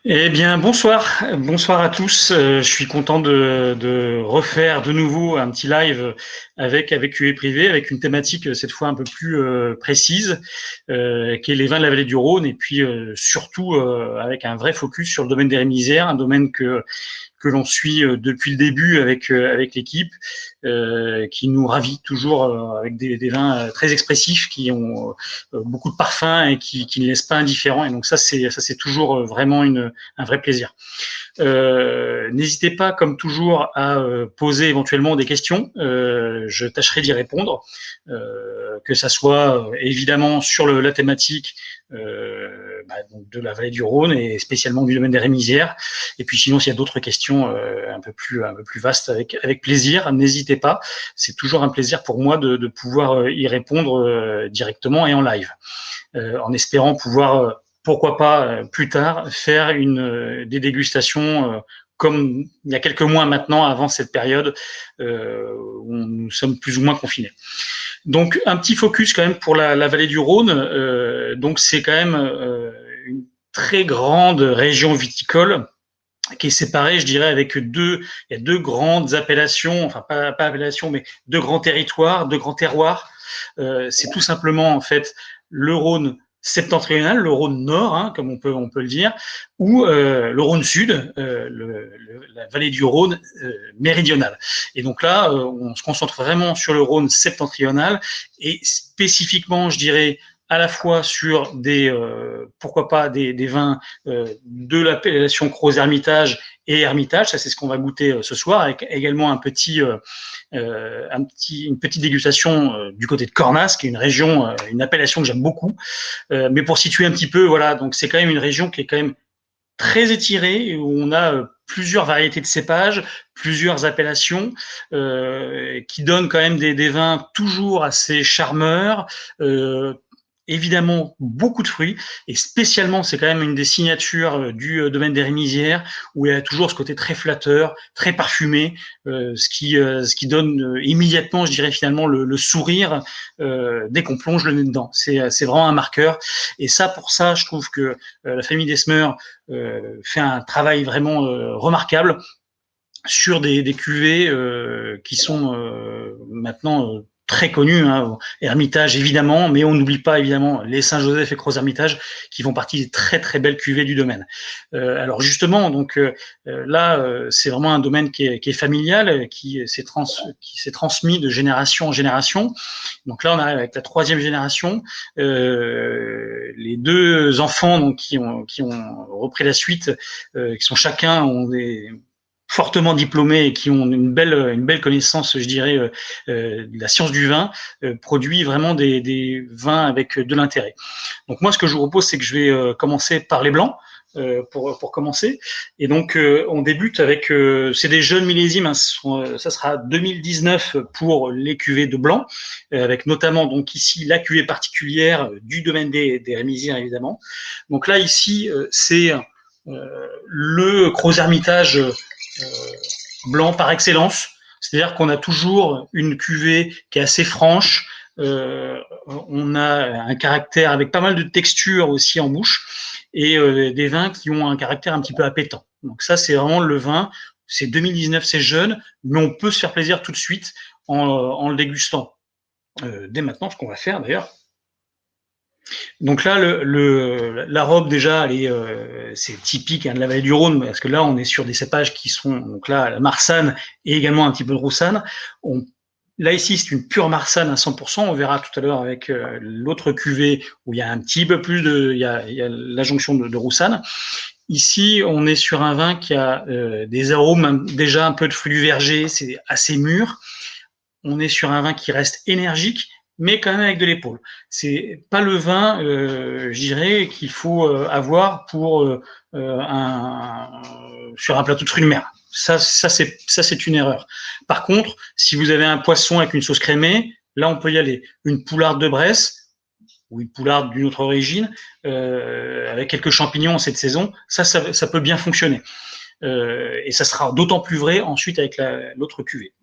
Eh bien, bonsoir à tous. Je suis content de refaire de nouveau un petit live avec UE Privé, avec une thématique cette fois un peu plus précise, qui est les vins de la vallée du Rhône, et puis surtout avec un vrai focus sur le domaine des rémisères, un domaine que l'on suit depuis le début avec l'équipe, qui nous ravit toujours avec des vins très expressifs qui ont beaucoup de parfums et qui ne laissent pas indifférents. Et donc ça c'est toujours vraiment un vrai plaisir. N'hésitez pas, comme toujours, à poser éventuellement des questions. Je tâcherai d'y répondre, que ça soit évidemment sur la thématique donc de la vallée du Rhône et spécialement du domaine des rémisières. Et puis sinon, s'il y a d'autres questions un peu plus vastes, avec plaisir, n'hésitez pas. C'est toujours un plaisir pour moi de pouvoir y répondre directement et en live, en espérant pouvoir pourquoi pas plus tard faire des dégustations comme il y a quelques mois maintenant, avant cette période où nous sommes plus ou moins confinés. Donc un petit focus quand même pour la vallée du Rhône. Donc c'est quand même une très grande région viticole qui est séparée, je dirais, il y a deux grandes appellations, enfin pas appellations, mais deux grands territoires, deux grands terroirs. C'est tout simplement en fait le Rhône septentrional, le Rhône nord, hein, comme on peut le dire, ou le Rhône sud, la vallée du Rhône méridionale. Et donc là, on se concentre vraiment sur le Rhône septentrional et spécifiquement, je dirais, à la fois sur pourquoi pas des vins de l'appellation Cros-Hermitage et Hermitage, ça c'est ce qu'on va goûter ce soir, avec également une petite dégustation du côté de Cornas, qui est une région, une appellation que j'aime beaucoup. Mais pour situer un petit peu, voilà, donc c'est quand même une région qui est quand même très étirée, où on a plusieurs variétés de cépages, plusieurs appellations, qui donnent quand même des vins toujours assez charmeurs, évidemment beaucoup de fruits, et spécialement c'est quand même une des signatures domaine des Rémisières, où il y a toujours ce côté très flatteur, très parfumé, ce qui donne immédiatement, je dirais finalement, le sourire dès qu'on plonge le nez dedans. C'est vraiment un marqueur, et ça, pour ça, je trouve que la famille Desmer fait un travail vraiment remarquable sur des cuvées qui sont maintenant très connus, hein. Hermitage évidemment, mais on n'oublie pas évidemment les Saint-Joseph et Cros-Hermitage, qui font partie des très très belles cuvées du domaine. Alors justement, donc là, c'est vraiment un domaine qui est familial, qui s'est transmis de génération en génération. Donc là, on arrive avec la troisième génération. Les deux enfants donc, qui ont repris la suite, qui sont chacun ont des fortement diplômés et qui ont une belle connaissance, je dirais, de la science du vin, produit vraiment des vins avec de l'intérêt. Donc moi, ce que je vous propose, c'est que je vais commencer par les blancs. Pour commencer. Et donc, on débute avec, c'est des jeunes millésimes, hein, ça sera 2019 pour les cuvées de blanc, avec notamment donc ici la cuvée particulière du domaine des Rémisières, évidemment. Donc là, ici, c'est le Cros-Hermitage blanc par excellence. C'est-à-dire qu'on a toujours une cuvée qui est assez franche. On a un caractère avec pas mal de texture aussi en bouche, et des vins qui ont un caractère un petit peu appétant. Donc ça, c'est vraiment le vin. C'est 2019, c'est jeune, mais on peut se faire plaisir tout de suite en le dégustant. Dès maintenant, ce qu'on va faire d'ailleurs. Donc là, la robe déjà, c'est typique, hein, de la vallée du Rhône, parce que là, on est sur des cépages qui sont donc là la Marsanne et également un petit peu de Roussanne. Là ici, c'est une pure Marsanne à 100%. On verra tout à l'heure avec l'autre cuvée où il y a un petit peu plus il y a la jonction de Roussanne. Ici, on est sur un vin qui a des arômes déjà un peu de fruits du verger, c'est assez mûr. On est sur un vin qui reste énergique, mais quand même avec de l'épaule. C'est pas le vin, je dirais, qu'il faut avoir pour sur un plateau de fruits de mer. Ça c'est une erreur. Par contre, si vous avez un poisson avec une sauce crémée, là, on peut y aller. Une poularde de Bresse ou une poularde d'une autre origine, avec quelques champignons en cette saison, ça peut bien fonctionner. Et ça sera d'autant plus vrai ensuite avec l'autre cuvée.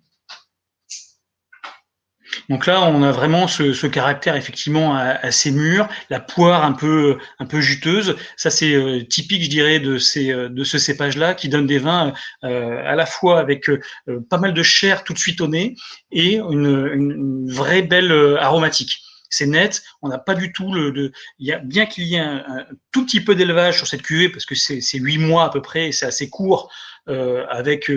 Donc là, on a vraiment ce caractère effectivement assez mûr, la poire un peu juteuse. Ça, c'est typique, je dirais, de ce cépage-là, qui donne des vins à la fois avec pas mal de chair tout de suite au nez et une vraie belle aromatique. C'est net, on n'a pas du tout bien qu'il y ait un tout petit peu d'élevage sur cette cuvée, parce que c'est 8 mois à peu près, et c'est assez court, avec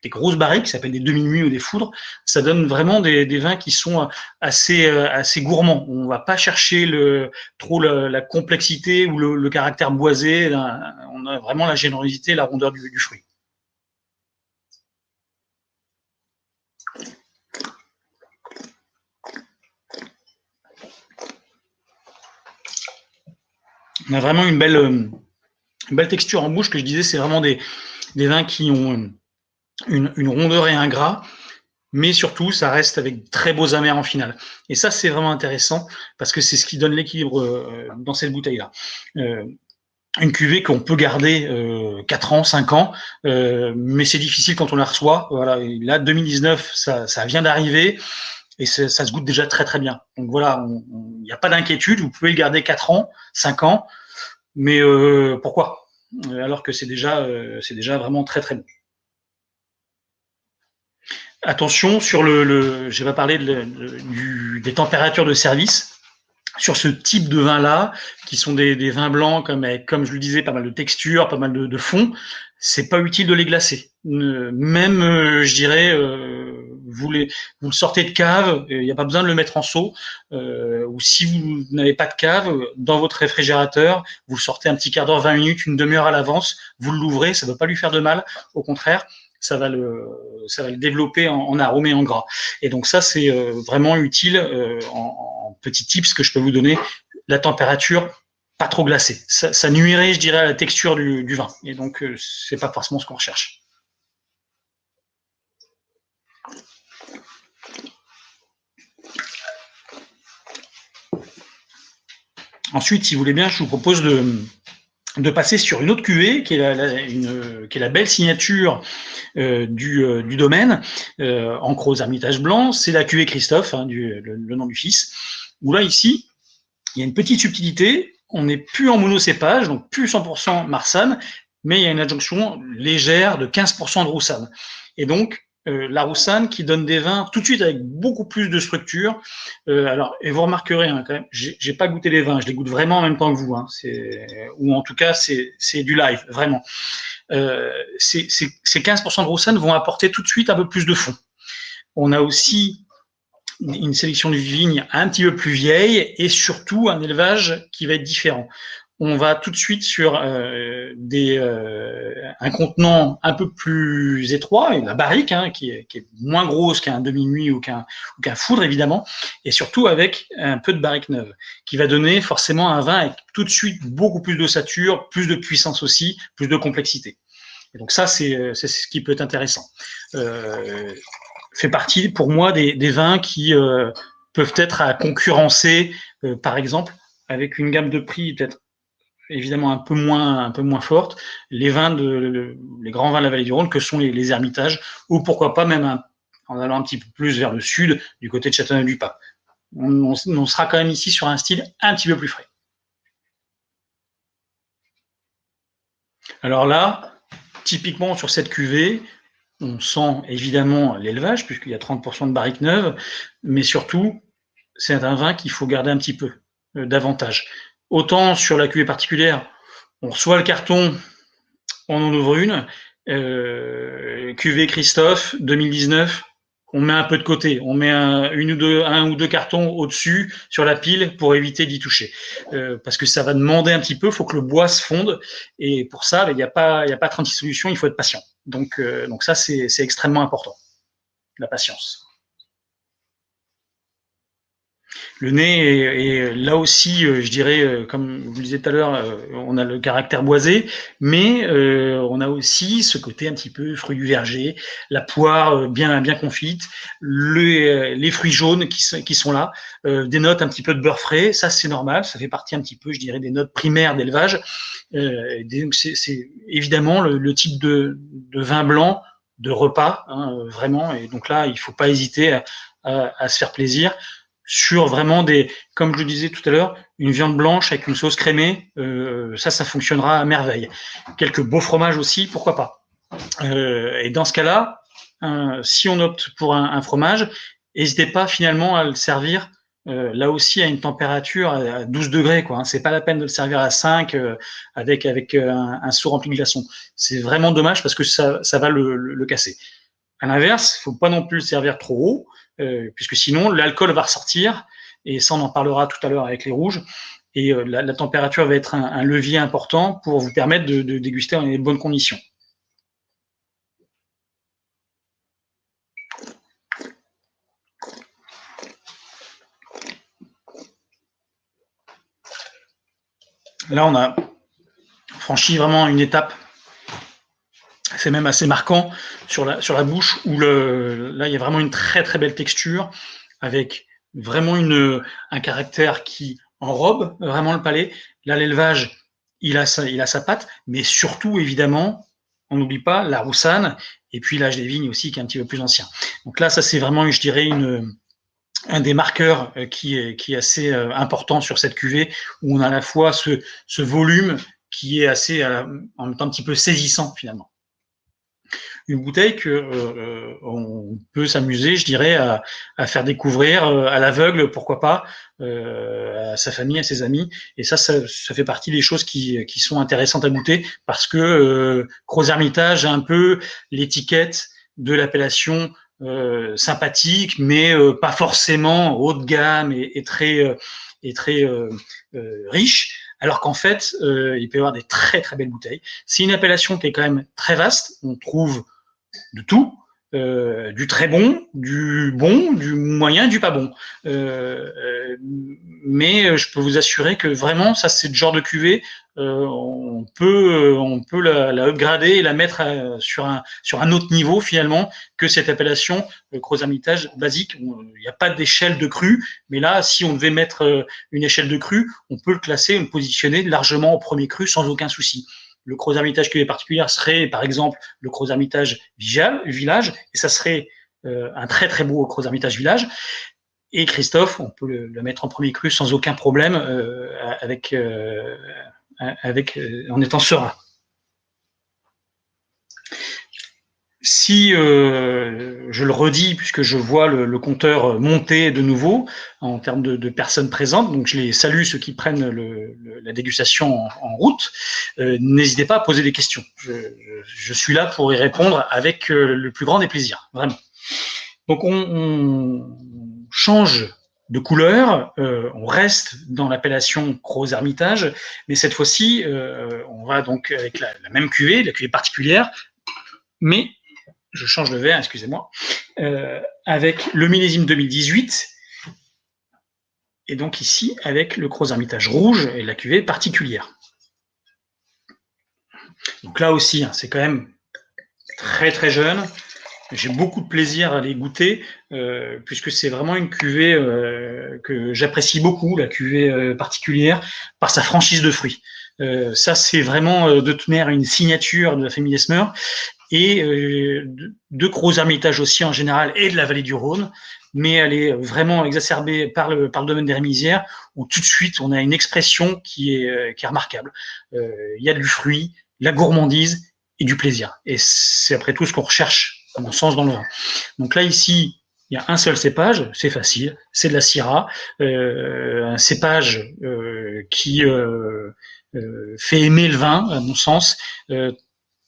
des grosses barriques qui s'appellent des demi-muits ou des foudres, ça donne vraiment des vins qui sont assez gourmands. On ne va pas chercher trop la complexité ou le caractère boisé. On a vraiment la générosité, la rondeur du fruit. On a vraiment une belle texture en bouche, que je disais, c'est vraiment des vins qui ont une rondeur et un gras, mais surtout, ça reste avec très beaux amers en finale. Et ça, c'est vraiment intéressant, parce que c'est ce qui donne l'équilibre dans cette bouteille-là. Une cuvée qu'on peut garder 4 ans, 5 ans, mais c'est difficile quand on la reçoit. Voilà. Et là, 2019, ça vient d'arriver, et ça se goûte déjà très très bien. Donc voilà, il n'y a pas d'inquiétude, vous pouvez le garder 4 ans, 5 ans, mais pourquoi? Alors que c'est déjà vraiment très très bon. Attention sur je vais parler des températures de service. Sur ce type de vin-là, qui sont des vins blancs comme je le disais, pas mal de texture, pas mal de fond, c'est pas utile de les glacer. Même, je dirais, vous le sortez de cave, il n'y a pas besoin de le mettre en seau, ou si vous n'avez pas de cave, dans votre réfrigérateur, vous le sortez un petit quart d'heure, 20 minutes, une demi-heure à l'avance, vous l'ouvrez, ça ne va pas lui faire de mal, au contraire, ça va le développer en arôme et en gras. Et donc ça, c'est vraiment utile en petit tips que je peux vous donner. La température, pas trop glacée. Ça nuirait, je dirais, à la texture du vin. Et donc, c'est pas forcément ce qu'on recherche. Ensuite, si vous voulez bien, je vous propose de passer sur une autre cuvée qui est la belle signature du domaine, en Crozes Hermitage Blanc. C'est la cuvée Christophe, hein, le nom du fils. Où là, ici, il y a une petite subtilité. On n'est plus en monocépage, donc plus 100% Marsanne, mais il y a une adjonction légère de 15% de Roussanne. Et donc, la Roussanne qui donne des vins tout de suite avec beaucoup plus de structure. Alors, et vous remarquerez, hein, quand même, j'ai pas goûté les vins, je les goûte vraiment en même temps que vous, hein, ou en tout cas, c'est du live, vraiment. Ces 15% de Roussanne vont apporter tout de suite un peu plus de fond. On a aussi une sélection de vignes un petit peu plus vieille et surtout un élevage qui va être différent. On va tout de suite sur un contenant un peu plus étroit, la barrique, hein, qui est moins grosse qu'un demi-muit ou qu'un foudre, évidemment, et surtout avec un peu de barrique neuve, qui va donner forcément un vin avec tout de suite beaucoup plus d'ossature, plus de puissance aussi, plus de complexité. Et donc ça, c'est ce qui peut être intéressant. Fait partie, pour moi, des vins qui peuvent être à concurrencer, par exemple, avec une gamme de prix peut-être évidemment un peu moins forte, les grands vins de la vallée du Rhône, que sont les Hermitages, ou pourquoi pas même en allant un petit peu plus vers le sud, du côté de Châteauneuf-du-Pape. On sera quand même ici sur un style un petit peu plus frais. Alors là, typiquement sur cette cuvée, on sent évidemment l'élevage, puisqu'il y a 30% de barriques neuves, mais surtout, c'est un vin qu'il faut garder un petit peu davantage. Autant sur la cuvée particulière, on reçoit le carton, on en ouvre une, cuvée Christophe 2019, on met un peu de côté, on met un ou deux cartons au-dessus sur la pile pour éviter d'y toucher, parce que ça va demander un petit peu, il faut que le bois se fonde, et pour ça, il n'y a pas 36 solutions, il faut être patient. Donc ça, c'est extrêmement important, la patience. Le nez est là aussi, je dirais, comme vous le disiez tout à l'heure, on a le caractère boisé, mais on a aussi ce côté un petit peu fruit du verger, la poire bien confite, les fruits jaunes qui sont là, des notes un petit peu de beurre frais, ça c'est normal, ça fait partie un petit peu, je dirais, des notes primaires d'élevage. Donc c'est évidemment le type de vin blanc de repas, hein, vraiment, et donc là, il ne faut pas hésiter à se faire plaisir sur vraiment des, comme je le disais tout à l'heure, une viande blanche avec une sauce crémée, ça fonctionnera à merveille. Quelques beaux fromages aussi, pourquoi pas. Et dans ce cas-là, si on opte pour un fromage, n'hésitez pas finalement à le servir là aussi à une température à 12 degrés, quoi. C'est pas la peine de le servir à 5 avec un seau rempli de glaçons. C'est vraiment dommage parce que ça va le casser. À l'inverse, il ne faut pas non plus le servir trop haut, puisque sinon l'alcool va ressortir, et ça on en parlera tout à l'heure avec les rouges, et la température va être un levier important pour vous permettre de déguster dans les bonnes conditions. Là, on a franchi vraiment une étape. C'est même assez marquant sur la bouche, où là, il y a vraiment une très très belle texture, avec vraiment un caractère qui enrobe vraiment le palais. Là, l'élevage, il a sa patte, mais surtout, évidemment, on n'oublie pas la roussanne, et puis l'âge des vignes aussi, qui est un petit peu plus ancien. Donc là, ça, c'est vraiment, je dirais, un des marqueurs qui est assez important sur cette cuvée, où on a à la fois ce volume qui est assez, en même temps, un petit peu saisissant, finalement. Une bouteille que on peut s'amuser, je dirais, à faire découvrir à l'aveugle, pourquoi pas, à sa famille, à ses amis. Et ça fait partie des choses qui sont intéressantes à goûter, parce que Gros Hermitage a un peu l'étiquette de l'appellation sympathique, mais pas forcément haut de gamme et très riche. Alors qu'en fait, il peut y avoir des très très belles bouteilles. C'est une appellation qui est quand même très vaste. On trouve de tout, du très bon, du moyen, du pas bon. Mais je peux vous assurer que vraiment, ça, c'est le genre de cuvée, on peut la upgrader et la mettre sur un autre niveau, finalement, que cette appellation Gros Hermitage basique. Il n'y a pas d'échelle de cru, mais là, si on devait mettre une échelle de cru, on peut le classer, le positionner largement au premier cru sans aucun souci. Le Gros Hermitage cuvée particulière serait, par exemple, le Gros Hermitage Village, et ça serait un très très beau Gros Hermitage Village. Et Christophe, on peut le mettre en premier cru sans aucun problème, en étant serein. Si je le redis, puisque je vois le compteur monter de nouveau en termes de personnes présentes, donc je les salue, ceux qui prennent la dégustation en route, n'hésitez pas à poser des questions. Je suis là pour y répondre avec le plus grand des plaisirs, vraiment. Donc on change de couleur, on reste dans l'appellation Gros Hermitage, mais cette fois-ci, on va donc avec la même cuvée, la cuvée particulière, mais je change de verre, excusez-moi, avec le millésime 2018, et donc ici avec le Gros Hermitage rouge et la cuvée particulière. Donc là aussi, c'est quand même très très jeune. J'ai beaucoup de plaisir à les goûter, puisque c'est vraiment une cuvée que j'apprécie beaucoup, la cuvée particulière, par sa franchise de fruits. Ça, c'est vraiment de toute manière une signature de la famille Esmer, et de Gros Hermitage aussi en général, et de la vallée du Rhône, mais elle est vraiment exacerbée par le domaine des Rémisières, où tout de suite on a une expression qui est remarquable. Il y a du fruit, la gourmandise et du plaisir. Et c'est après tout ce qu'on recherche, à mon sens, dans le vin. Donc là, ici, il y a un seul cépage, c'est facile, c'est de la Syrah, un cépage qui fait aimer le vin, à mon sens,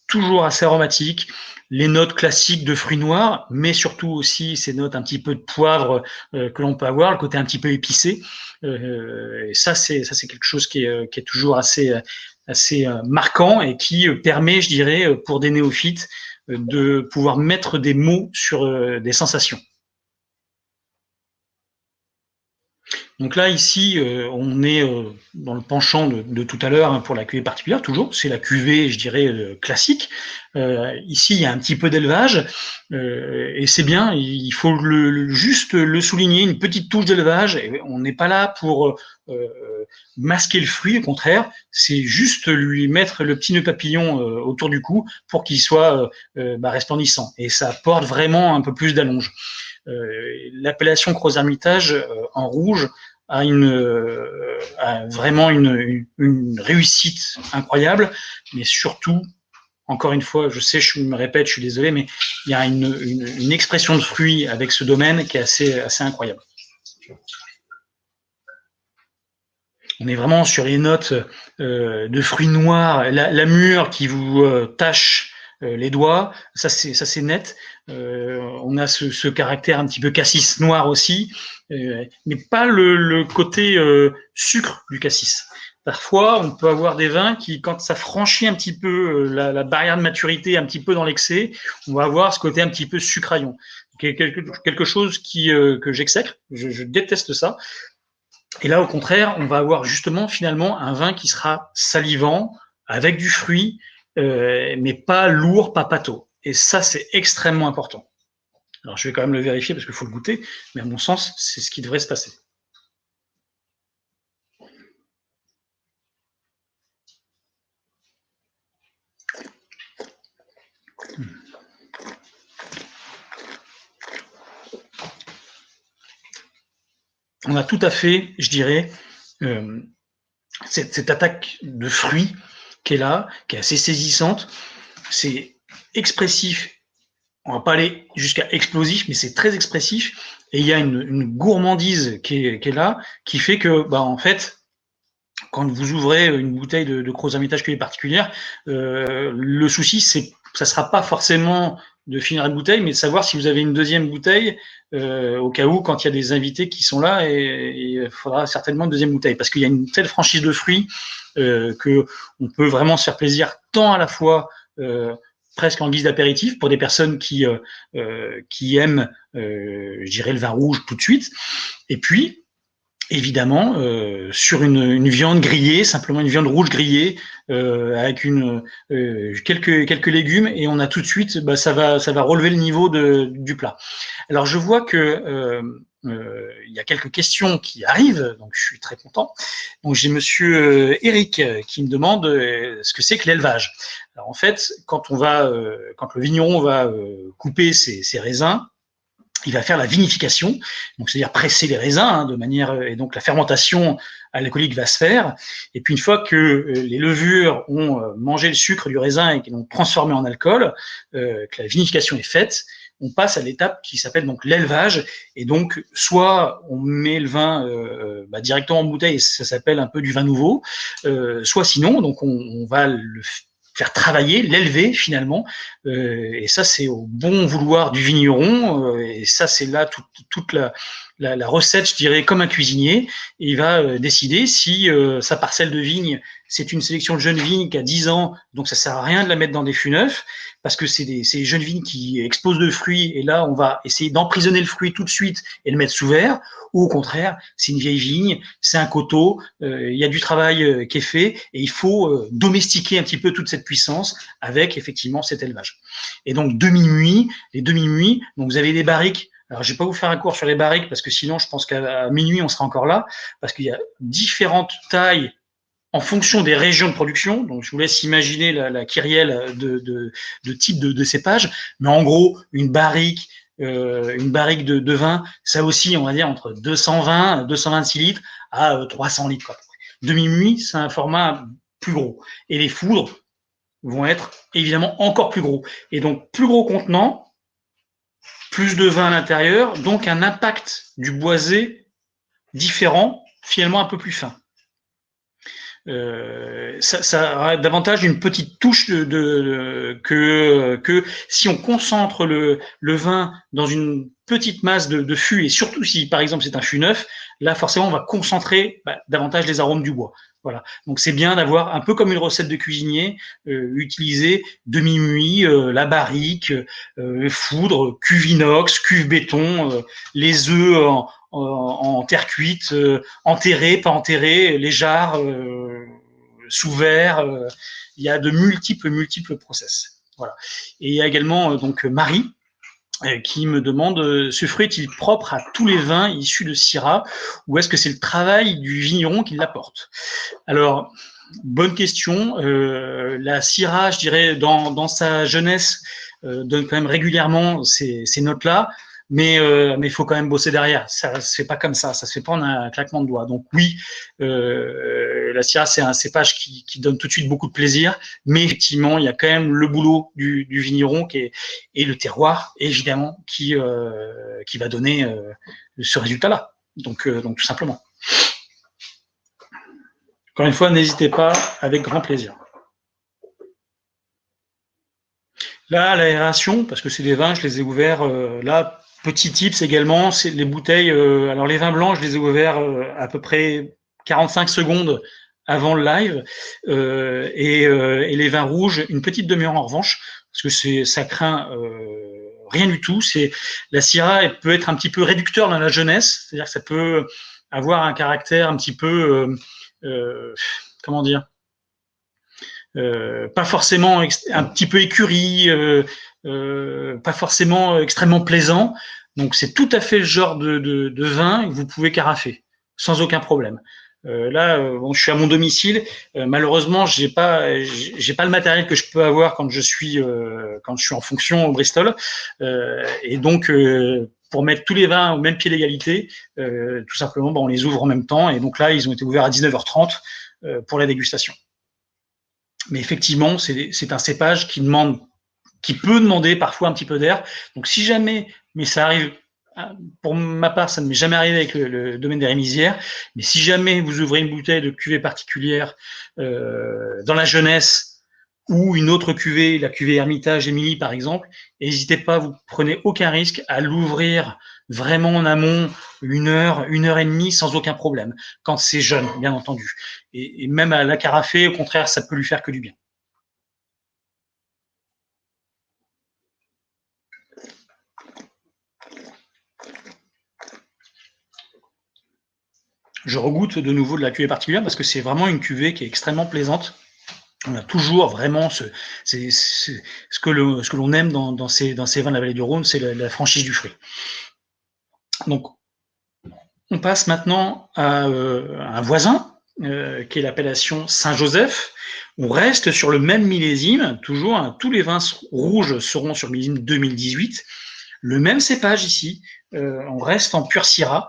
toujours assez aromatique, les notes classiques de fruits noirs, mais surtout aussi ces notes un petit peu de poivre que l'on peut avoir, le côté un petit peu épicé. Et ça, c'est quelque chose qui est toujours assez marquant, et qui permet, je dirais, pour des néophytes, de pouvoir mettre des mots sur des sensations. Donc là, ici, on est dans le penchant de tout à l'heure, pour la cuvée particulière, toujours. C'est la cuvée, je dirais, classique. Ici, il y a un petit peu d'élevage, et c'est bien, il faut juste le souligner, une petite touche d'élevage. On n'est pas là pour masquer le fruit, au contraire, c'est juste lui mettre le petit nœud papillon autour du cou pour qu'il soit resplendissant. Et ça apporte vraiment un peu plus d'allonge. L'appellation Gros Hermitage en rouge a vraiment une réussite incroyable, mais surtout, encore une fois, je sais, je me répète, je suis désolé, mais il y a une expression de fruits avec ce domaine qui est assez incroyable. On est vraiment sur les notes de fruits noirs, la mûre qui vous tache les doigts, ça c'est net. On a ce caractère un petit peu cassis noir aussi, mais pas le côté sucre du cassis. Parfois, on peut avoir des vins qui, quand ça franchit un petit peu la barrière de maturité, un petit peu dans l'excès, on va avoir ce côté un petit peu sucraillon. Quelque chose que j'exècre, je déteste ça. Et là, au contraire, on va avoir justement finalement un vin qui sera salivant, avec du fruit, mais pas lourd, pas pâteau. Et ça, c'est extrêmement important. Alors, je vais quand même le vérifier parce qu'il faut le goûter, mais à mon sens, c'est ce qui devrait se passer. On a tout à fait, je dirais, cette attaque de fruits qui est là, qui est assez saisissante. C'est expressif. On va pas aller jusqu'à explosif, mais c'est très expressif. Et il y a une gourmandise qui est là, qui fait que, en fait, quand vous ouvrez une bouteille de Gros Hermitage cuvée particulière, le souci, ça sera pas forcément de finir la bouteille, mais de savoir si vous avez une deuxième bouteille au cas où, quand il y a des invités qui sont là, et il faudra certainement une deuxième bouteille, parce qu'il y a une telle franchise de fruits que on peut vraiment se faire plaisir tant à la fois presque en guise d'apéritif pour des personnes qui aiment, je dirais, le vin rouge tout de suite, et puis évidemment, sur une viande grillée, simplement une viande rouge grillée, avec quelques légumes, et on a tout de suite, ça va relever le niveau du plat. Alors je vois que il y a quelques questions qui arrivent, donc je suis très content. Donc j'ai Monsieur Eric qui me demande ce que c'est que l'élevage. Alors en fait, quand le vigneron va couper ses raisins, il va faire la vinification, donc c'est-à-dire presser les raisins de manière, et donc la fermentation alcoolique va se faire. Et puis une fois que les levures ont mangé le sucre du raisin et qu'ils l'ont transformé en alcool, que la vinification est faite, on passe à l'étape qui s'appelle donc l'élevage. Et donc soit on met le vin directement en bouteille, et ça s'appelle un peu du vin nouveau, soit sinon donc on va le faire travailler, l'élever finalement, et ça c'est au bon vouloir du vigneron, et ça c'est là toute la recette, je dirais, comme un cuisinier. Et il va décider si sa parcelle de vigne, c'est une sélection de jeunes vignes qui a 10 ans, donc ça sert à rien de la mettre dans des fûts neufs, parce que c'est des jeunes vignes qui explosent de fruits, et là on va essayer d'emprisonner le fruit tout de suite et le mettre sous verre, ou au contraire, c'est une vieille vigne, c'est un coteau, il y a du travail qui est fait, et il faut domestiquer un petit peu toute cette puissance avec effectivement cet élevage. Et donc les demi-muits, donc vous avez des barriques. Alors, je ne vais pas vous faire un cours sur les barriques parce que sinon, je pense qu'à minuit, on sera encore là, parce qu'il y a différentes tailles en fonction des régions de production. Donc, je vous laisse imaginer la kyrielle de type de cépage. Mais en gros, une barrique de vin, ça aussi, on va dire, entre 226 litres à 300 litres, quoi. Demi-muit, c'est un format plus gros. Et les foudres vont être évidemment encore plus gros. Et donc, plus gros contenant, plus de vin à l'intérieur, donc un impact du boisé différent, finalement un peu plus fin. Ça aura davantage une petite touche que si on concentre le vin dans une petite masse de fût, et surtout si par exemple c'est un fût neuf, là forcément on va concentrer davantage les arômes du bois. Voilà. Donc c'est bien d'avoir un peu comme une recette de cuisinier, utiliser demi-muit, la barrique, foudre, cuve inox, cuve béton, les œufs en terre cuite, enterrés, pas enterrés, les jarres sous verre. Il y a de multiples process. Voilà. Et il y a également donc Marie qui me demande ce fruit est-il propre à tous les vins issus de Syrah ou est-ce que c'est le travail du vigneron qui l'apporte? Alors, bonne question. La Syrah, je dirais, dans sa jeunesse, donne quand même régulièrement ces notes-là. mais il faut quand même bosser derrière. Ça se fait pas comme ça se fait pas en un claquement de doigts. Donc oui, la Syrah, c'est un cépage qui donne tout de suite beaucoup de plaisir, mais effectivement, il y a quand même le boulot du vigneron et le terroir, évidemment, qui va donner ce résultat-là. Donc tout simplement. Encore une fois, n'hésitez pas, avec grand plaisir. Là, l'aération, parce que c'est des vins, je les ai ouverts là. Petit tips également, c'est les bouteilles. Alors les vins blancs, je les ai ouverts à peu près 45 secondes avant le live, et les vins rouges, une petite demi-heure en revanche, parce que ça craint rien du tout. C'est la Syrah, elle peut être un petit peu réducteur dans la jeunesse, c'est-à-dire que ça peut avoir un caractère un petit peu, comment dire, pas forcément un petit peu écurie, pas forcément extrêmement plaisant. Donc c'est tout à fait le genre de vin que vous pouvez carafer sans aucun problème. Là, bon, je suis à mon domicile. Malheureusement, j'ai pas le matériel que je peux avoir quand je suis en fonction au Bristol. Et donc, pour mettre tous les vins au même pied d'égalité, tout simplement, on les ouvre en même temps. Et donc là, ils ont été ouverts à 19h30 pour la dégustation. Mais effectivement, c'est un cépage qui peut demander parfois un petit peu d'air. Donc, si jamais, mais ça arrive, pour ma part, ça ne m'est jamais arrivé avec le domaine des Rémisières, mais si jamais vous ouvrez une bouteille de cuvée particulière dans la jeunesse ou une autre cuvée, la cuvée Hermitage Émilie par exemple, n'hésitez pas, vous prenez aucun risque à l'ouvrir vraiment en amont, 1 heure et demie sans aucun problème, quand c'est jeune, bien entendu. Et même à la carafer, au contraire, ça peut lui faire que du bien. Je regoute de nouveau de la cuvée particulière parce que c'est vraiment une cuvée qui est extrêmement plaisante. On a toujours vraiment ce que l'on aime dans ces vins de la vallée du Rhône, c'est la franchise du fruit. Donc, on passe maintenant à un voisin, qui est l'appellation Saint-Joseph. On reste sur le même millésime, toujours, hein, tous les vins rouges seront sur le millésime 2018. Le même cépage ici, on reste en pur Syrah.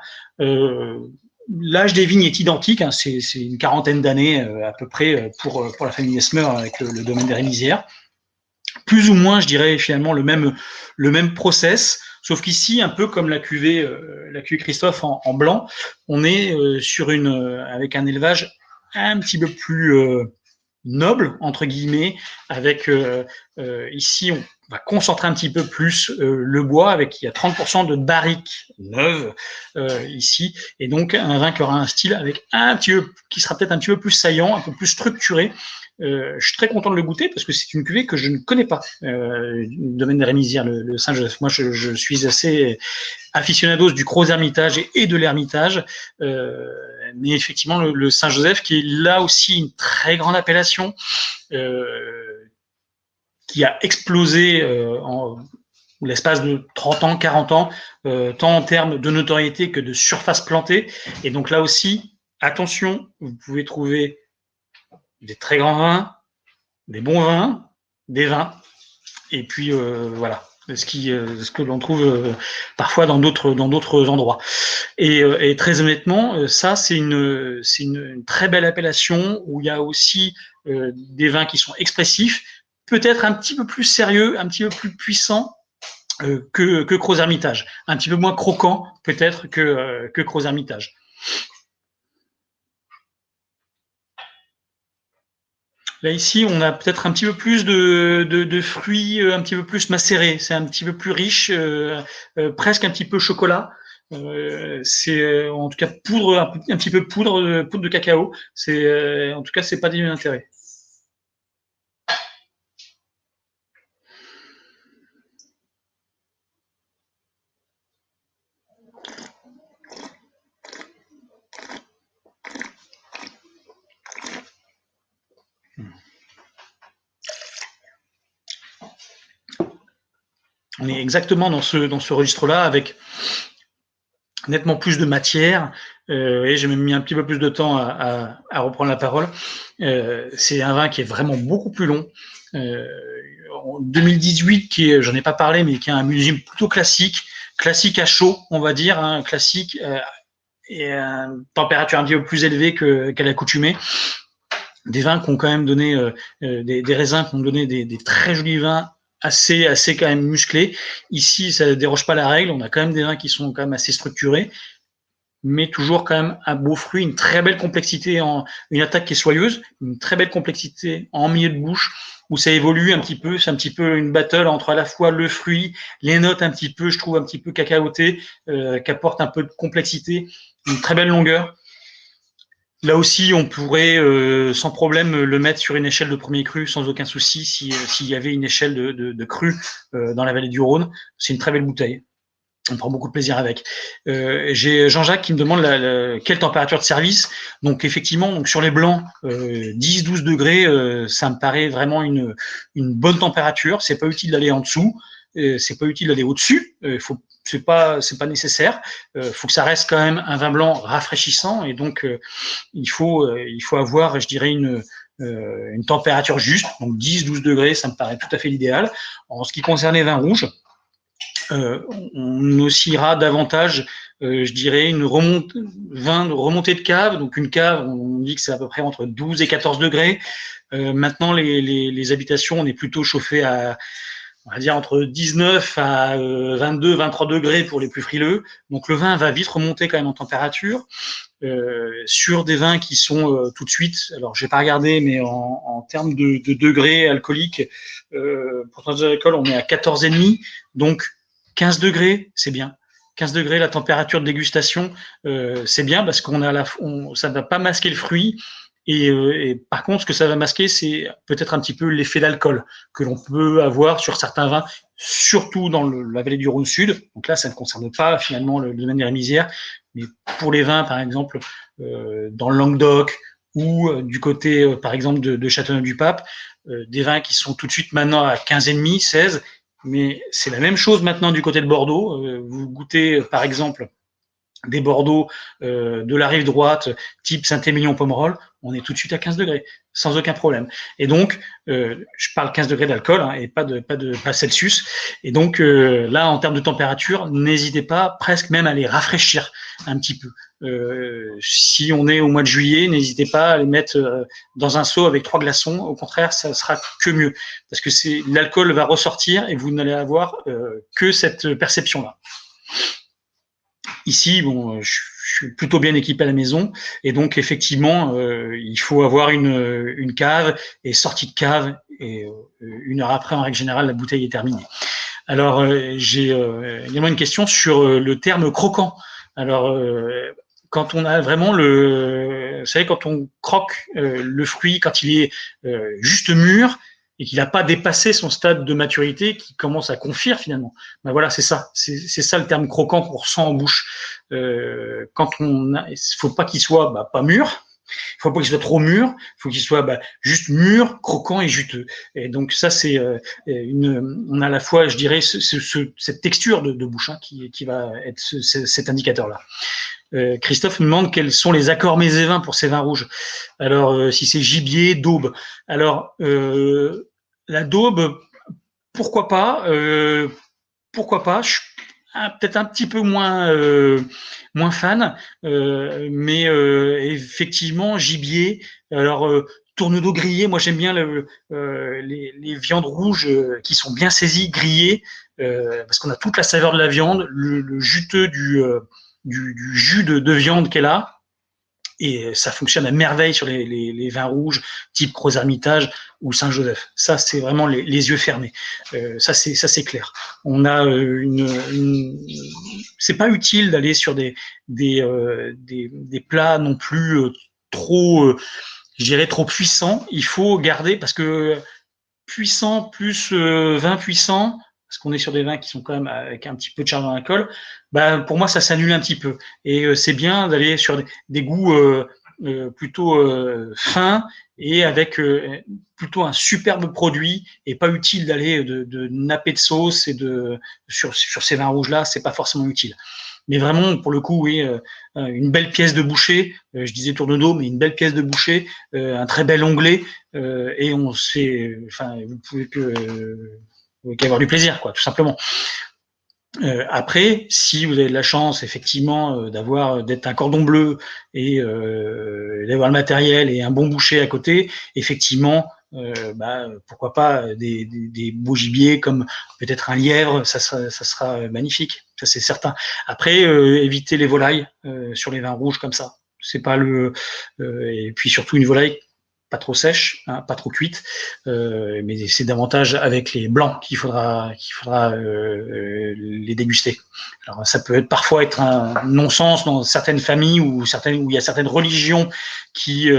L'âge des vignes est identique, hein, c'est une quarantaine d'années à peu près pour la famille Esmer avec le domaine des Rémisières. Plus ou moins, je dirais finalement le même process, sauf qu'ici, un peu comme la cuvée Christophe en blanc, on est avec un élevage un petit peu plus noble entre guillemets, avec ici on va concentrer un petit peu plus le bois, avec il y a 30% de barriques neuves ici, et donc un vin qui aura un style avec qui sera peut-être un petit peu plus saillant, un peu plus structuré. Je suis très content de le goûter parce que c'est une cuvée que je ne connais pas, le domaine des Rémisières, le Saint-Joseph. Moi, je suis assez aficionados du Gros Hermitage et de l'Hermitage, mais effectivement le Saint-Joseph qui est là aussi une très grande appellation, qui a explosé en l'espace de 30 ans, 40 ans, tant en termes de notoriété que de surface plantée. Et donc là aussi, attention, vous pouvez trouver des très grands vins, des bons vins, des vins, et puis voilà, ce que l'on trouve parfois dans d'autres endroits. Et très honnêtement, ça c'est une très belle appellation où il y a aussi des vins qui sont expressifs, peut-être un petit peu plus sérieux, un petit peu plus puissants que Gros Hermitage, un petit peu moins croquant peut-être que Gros Hermitage. Là, ici, on a peut-être un petit peu plus de fruits, un petit peu plus macérés. C'est un petit peu plus riche, presque un petit peu chocolat. C'est en tout cas un petit peu poudre de cacao. En tout cas, c'est pas dénué d'intérêt. On est exactement dans ce registre-là, avec nettement plus de matière, et j'ai même mis un petit peu plus de temps à reprendre la parole. C'est un vin qui est vraiment beaucoup plus long. En 2018, j'en ai pas parlé, mais qui est un millésime plutôt classique, classique à chaud, on va dire, hein, classique et température un petit peu plus élevée qu'à l'accoutumée. Des vins qui ont quand même donné des raisins qui ont donné des très jolis vins assez quand même musclés. Ici, ça ne déroge pas la règle. On a quand même des vins qui sont quand même assez structurés, mais toujours quand même un beau fruit, une très belle complexité, une attaque qui est soyeuse, une très belle complexité en milieu de bouche, où ça évolue un petit peu. C'est un petit peu une battle entre à la fois le fruit, les notes un petit peu, je trouve un petit peu cacaotées, qui apportent un peu de complexité, une très belle longueur. Là aussi, on pourrait sans problème le mettre sur une échelle de premier cru sans aucun souci s'il y avait une échelle de cru dans la vallée du Rhône. C'est une très belle bouteille. On prend beaucoup de plaisir avec. J'ai Jean-Jacques qui me demande quelle température de service. Donc effectivement, donc sur les blancs, 10-12 degrés, ça me paraît vraiment une bonne température. C'est pas utile d'aller en dessous, c'est pas utile d'aller au-dessus. C'est pas nécessaire. Faut que ça reste quand même un vin blanc rafraîchissant et donc il faut avoir, je dirais, une température juste. Donc 10-12 degrés, ça me paraît tout à fait l'idéal. En ce qui concerne les vins rouges, on oscillera davantage, je dirais, une remontée de cave. Donc une cave, on dit que c'est à peu près entre 12 et 14 degrés. Maintenant, les habitations, on est plutôt chauffé à, on va dire, entre 19 à 22, 23 degrés pour les plus frileux. Donc le vin va vite remonter quand même en température. Sur des vins qui sont tout de suite, alors j'ai pas regardé, mais en termes de degrés alcooliques, pourcentage d'alcool, on est à 14,5, donc 15 degrés, c'est bien. 15 degrés, la température de dégustation, c'est bien parce qu'on a ça ne va pas masquer le fruit. Et par contre, ce que ça va masquer, c'est peut-être un petit peu l'effet d'alcool que l'on peut avoir sur certains vins, surtout dans la vallée du Rhône Sud. Donc là, ça ne concerne pas finalement le domaine des Rémisières, mais pour les vins, par exemple, dans le Languedoc ou du côté, par exemple, de Châteauneuf-du-Pape, des vins qui sont tout de suite maintenant à 15,5, 16, mais c'est la même chose maintenant du côté de Bordeaux. Vous goûtez, par exemple, des Bordeaux de la rive droite, type Saint-Émilion-Pomerol, on est tout de suite à 15 degrés, sans aucun problème. Et donc, je parle 15 degrés d'alcool hein, et pas Celsius. Et donc, là, en termes de température, n'hésitez pas presque même à les rafraîchir un petit peu. Si on est au mois de juillet, n'hésitez pas à les mettre dans un seau avec 3 glaçons. Au contraire, ça sera que mieux. Parce que l'alcool va ressortir et vous n'allez avoir que cette perception-là. Ici, bon, je suis plutôt bien équipé à la maison et donc effectivement, il faut avoir une cave et sortie de cave et 1 heure après, en règle générale, la bouteille est terminée. Alors, j'ai également une question sur le terme croquant. Alors, quand on a vraiment vous savez, quand on croque le fruit, quand il est juste mûr, et qu'il n'a pas dépassé son stade de maturité, qui commence à confire finalement. Ben voilà, c'est ça le terme croquant qu'on ressent en bouche. Il faut pas qu'il soit pas mûr, il faut pas qu'il soit trop mûr, il faut qu'il soit juste mûr, croquant et juteux. Et donc ça c'est on a à la fois, je dirais, cette texture de bouche hein, qui va être cet indicateur-là. Christophe me demande quels sont les accords mets et vins pour ces vins rouges. Alors, si c'est gibier, daube. Alors, la daube, pourquoi pas pourquoi pas. Je suis peut-être un petit peu moins fan, mais effectivement, gibier. Alors, tourne-dos grillé, moi j'aime bien les viandes rouges qui sont bien saisies, grillées, parce qu'on a toute la saveur de la viande, le juteux du jus de viande qu'elle a. Et ça fonctionne à merveille sur les vins rouges, type Gros Hermitage ou Saint-Joseph. Ça, c'est vraiment les yeux fermés. Ça, c'est clair. On a c'est pas utile d'aller sur des plats non plus trop, je dirais trop puissants. Il faut garder parce que puissant plus vin puissant, parce qu'on est sur des vins qui sont quand même avec un petit peu de charbon d'alcool, pour moi, ça s'annule un petit peu. Et c'est bien d'aller sur des goûts plutôt fins et avec plutôt un superbe produit et pas utile d'aller de napper de sauce et sur ces vins rouges-là, c'est pas forcément utile. Mais vraiment, pour le coup, oui, une belle pièce de boucher, je disais tour de dos, mais une belle pièce de boucher, un très bel onglet, et on sait, enfin, vous pouvez qu'avoir du plaisir, quoi, tout simplement. Après, si vous avez de la chance, effectivement, d'être un cordon bleu et d'avoir le matériel et un bon boucher à côté, effectivement, pourquoi pas des beaux gibiers comme peut-être un lièvre, ça sera magnifique, ça c'est certain. Après, éviter les volailles sur les vins rouges comme ça. C'est pas et puis surtout une volaille pas trop sèche, hein, pas trop cuite, mais c'est davantage avec les blancs qu'il faudra les déguster. Alors ça peut parfois être un non-sens dans certaines familles où il y a certaines religions qui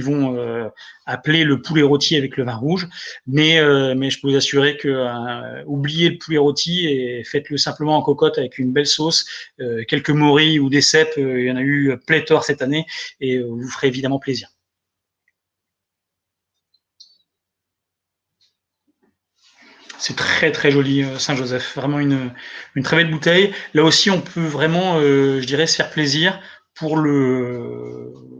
vont appeler le poulet rôti avec le vin rouge, mais je peux vous assurer que oubliez le poulet rôti et faites-le simplement en cocotte avec une belle sauce, quelques morilles ou des cèpes, il y en a eu pléthore cette année et vous ferez évidemment plaisir. C'est très très joli Saint-Joseph, vraiment une très belle bouteille. Là aussi, on peut vraiment, je dirais, se faire plaisir pour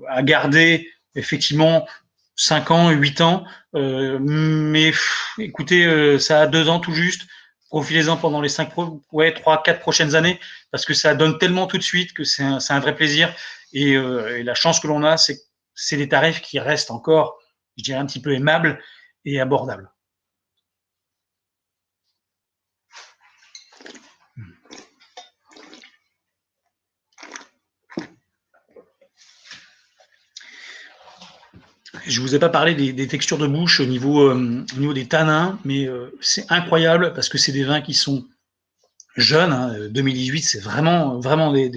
à garder effectivement 5 ans, 8 ans, mais écoutez, ça a 2 ans tout juste. Profitez-en pendant les 3, 4 prochaines années, parce que ça donne tellement tout de suite que c'est un vrai plaisir. Et la chance que l'on a, c'est des tarifs qui restent encore, je dirais, un petit peu aimables et abordables. Je vous ai pas parlé des textures de bouche au niveau des tanins, mais c'est incroyable parce que c'est des vins qui sont jeunes. Hein, 2018, c'est vraiment vraiment des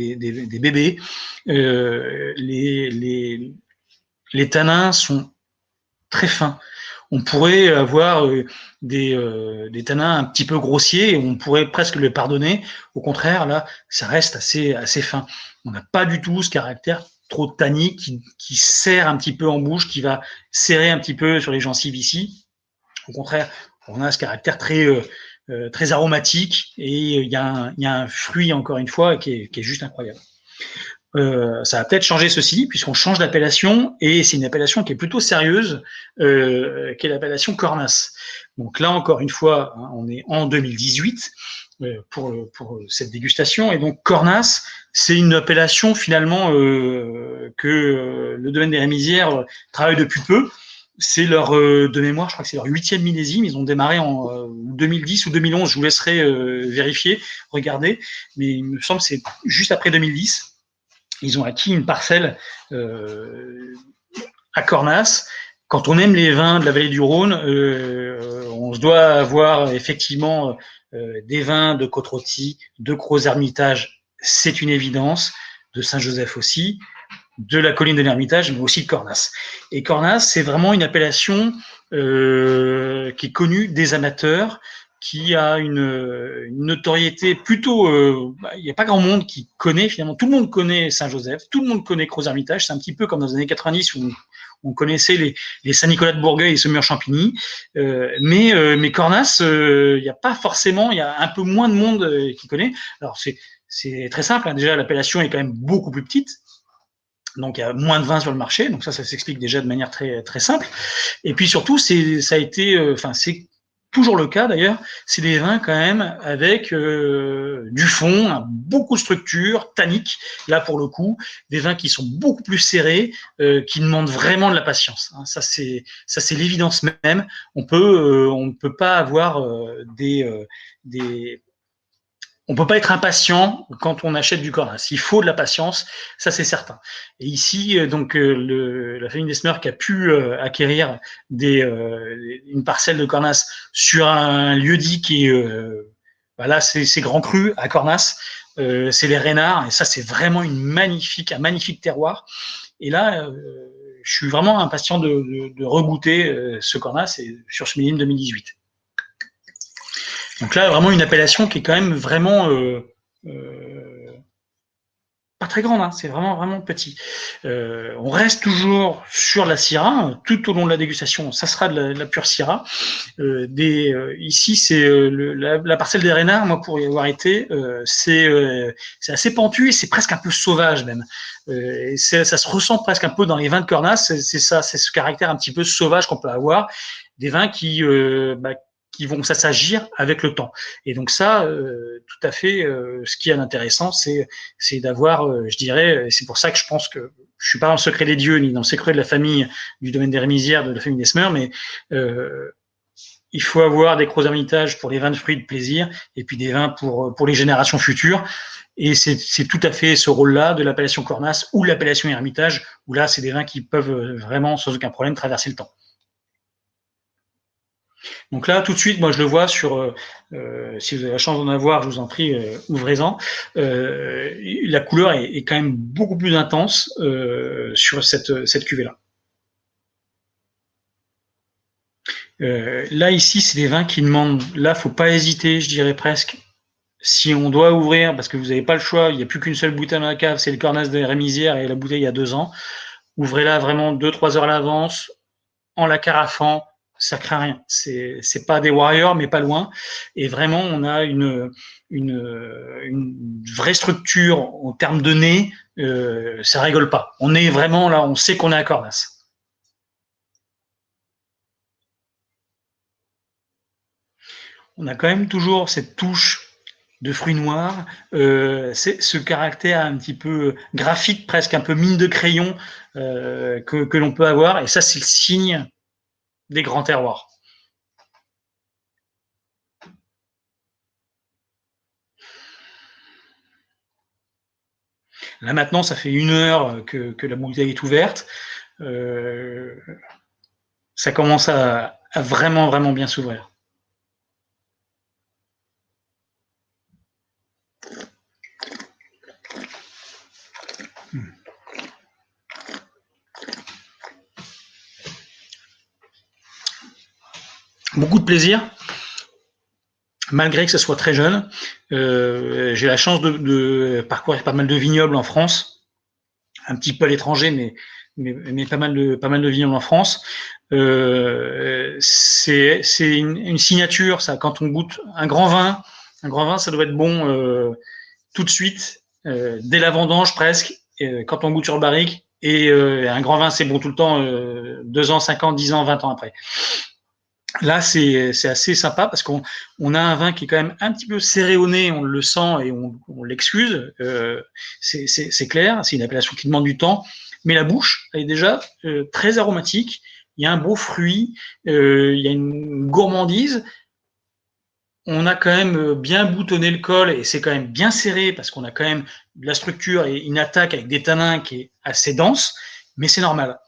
bébés. Les tanins sont très fins. On pourrait avoir des tanins un petit peu grossiers et on pourrait presque le pardonner. Au contraire, là, ça reste assez fin. On n'a pas du tout ce caractère trop tannique qui serre un petit peu en bouche, qui va serrer un petit peu sur les gencives ici. Au contraire, on a ce caractère très aromatique et il y a un fruit, encore une fois, qui est juste incroyable. Ça va peut-être changer ceci, puisqu'on change d'appellation, et c'est une appellation qui est plutôt sérieuse, qui est l'appellation Cornas. Donc là, encore une fois, hein, on est en 2018 pour cette dégustation, et donc Cornas, c'est une appellation finalement que le domaine des Rémisières travaille depuis peu. C'est leur, de mémoire, je crois que c'est leur 8e millésime. Ils ont démarré en 2010 ou 2011. Je vous laisserai vérifier, regarder, mais il me semble que c'est juste après 2010. Ils ont acquis une parcelle à Cornas. Quand on aime les vins de la vallée du Rhône, on se doit avoir effectivement des vins de Côte-Rôtie, de Crozes-Hermitage, c'est une évidence, de Saint-Joseph aussi, de la colline de l'Hermitage, mais aussi de Cornas. Et Cornas, c'est vraiment une appellation qui est connue des amateurs, qui a une notoriété plutôt. Il n'y a pas grand monde qui connaît, finalement. Tout le monde connaît Saint-Joseph, tout le monde connaît Crozes-Hermitage. C'est un petit peu comme dans les années 90 où on connaissait les Saint-Nicolas de Bourgueil et Semur-Champigny. Mais Cornas, il n'y a pas forcément, il y a un peu moins de monde qui connaît. Alors, c'est très simple. Hein. Déjà, l'appellation est quand même beaucoup plus petite. Donc, il y a moins de vins sur le marché. Donc, ça s'explique déjà de manière très, très simple. Et puis, surtout, ça a été, c'est toujours le cas d'ailleurs, c'est des vins quand même avec du fond, beaucoup de structure, tannique, là pour le coup, des vins qui sont beaucoup plus serrés, qui demandent vraiment de la patience. Hein. Ça c'est l'évidence même. On ne peut pas avoir on peut pas être impatient quand on achète du Cornas. Il faut de la patience, ça c'est certain. Et ici, la famille Desmer qui a pu acquérir une parcelle de Cornas sur un lieu-dit qui est, là c'est Grand Cru à Cornas, c'est les Reynards, et ça c'est vraiment un magnifique terroir. Et là, je suis vraiment impatient de regoûter ce Cornas sur ce millésime 2018. Donc là, vraiment une appellation qui est quand même vraiment pas très grande, hein, c'est vraiment vraiment petit. On reste toujours sur la Syrah tout au long de la dégustation. Ça sera de la pure Syrah. Ici, c'est la parcelle des Reynards. Moi, pour y avoir été, c'est assez pentu et c'est presque un peu sauvage même. Et ça se ressent presque un peu dans les vins de Cornas. C'est ça, c'est ce caractère un petit peu sauvage qu'on peut avoir. Des vins qui qui vont s'assagir avec le temps. Et donc ça, tout à fait, ce qui est intéressant, c'est d'avoir, je dirais, c'est pour ça que je pense que je suis pas dans le secret des dieux ni dans le secret de la famille du domaine des Rémisières, de la famille d'Esmer, mais il faut avoir des gros hermitages pour les vins de fruits de plaisir et puis des vins pour les générations futures. Et c'est tout à fait ce rôle-là de l'appellation Cornas ou l'appellation Hermitage, où là, c'est des vins qui peuvent vraiment, sans aucun problème, traverser le temps. Donc là, tout de suite, moi, je le vois sur, si vous avez la chance d'en avoir, je vous en prie, ouvrez-en. La couleur est quand même beaucoup plus intense sur cette cuvée-là. Là, ici, c'est des vins qui demandent, là, faut pas hésiter, je dirais presque, si on doit ouvrir, parce que vous n'avez pas le choix, il n'y a plus qu'une seule bouteille dans la cave, c'est le Cornas des Rémisières et la bouteille il y a 2 ans, ouvrez-la vraiment 2-3 heures à l'avance, en la carafant, ça craint rien. C'est pas des warriors, mais pas loin. Et vraiment, on a une vraie structure en termes de nez, ça rigole pas. On est vraiment là, on sait qu'on est à Cornas. On a quand même toujours cette touche de fruits noirs, c'est ce caractère un petit peu graphique, presque un peu mine de crayon que l'on peut avoir, et ça c'est le signe des grands terroirs. Là maintenant, ça fait 1 heure que la bouteille est ouverte. Ça commence à vraiment, vraiment bien s'ouvrir. Beaucoup de plaisir, malgré que ce soit très jeune. J'ai la chance de parcourir pas mal de vignobles en France, un petit peu à l'étranger, mais pas mal de vignobles en France. C'est une signature, ça, quand on goûte un grand vin, ça doit être bon tout de suite, dès la vendange presque, quand on goûte sur le barrique, et un grand vin, c'est bon tout le temps, 2 ans, 5 ans, 10 ans, 20 ans après. Là, c'est assez sympa parce qu'on a un vin qui est quand même un petit peu serré au nez, on le sent et on l'excuse. C'est clair, c'est une appellation qui demande du temps, mais la bouche elle est déjà très aromatique. Il y a un beau fruit, il y a une gourmandise. On a quand même bien boutonné le col et c'est quand même bien serré parce qu'on a quand même de la structure et une attaque avec des tanins qui est assez dense, mais c'est normal.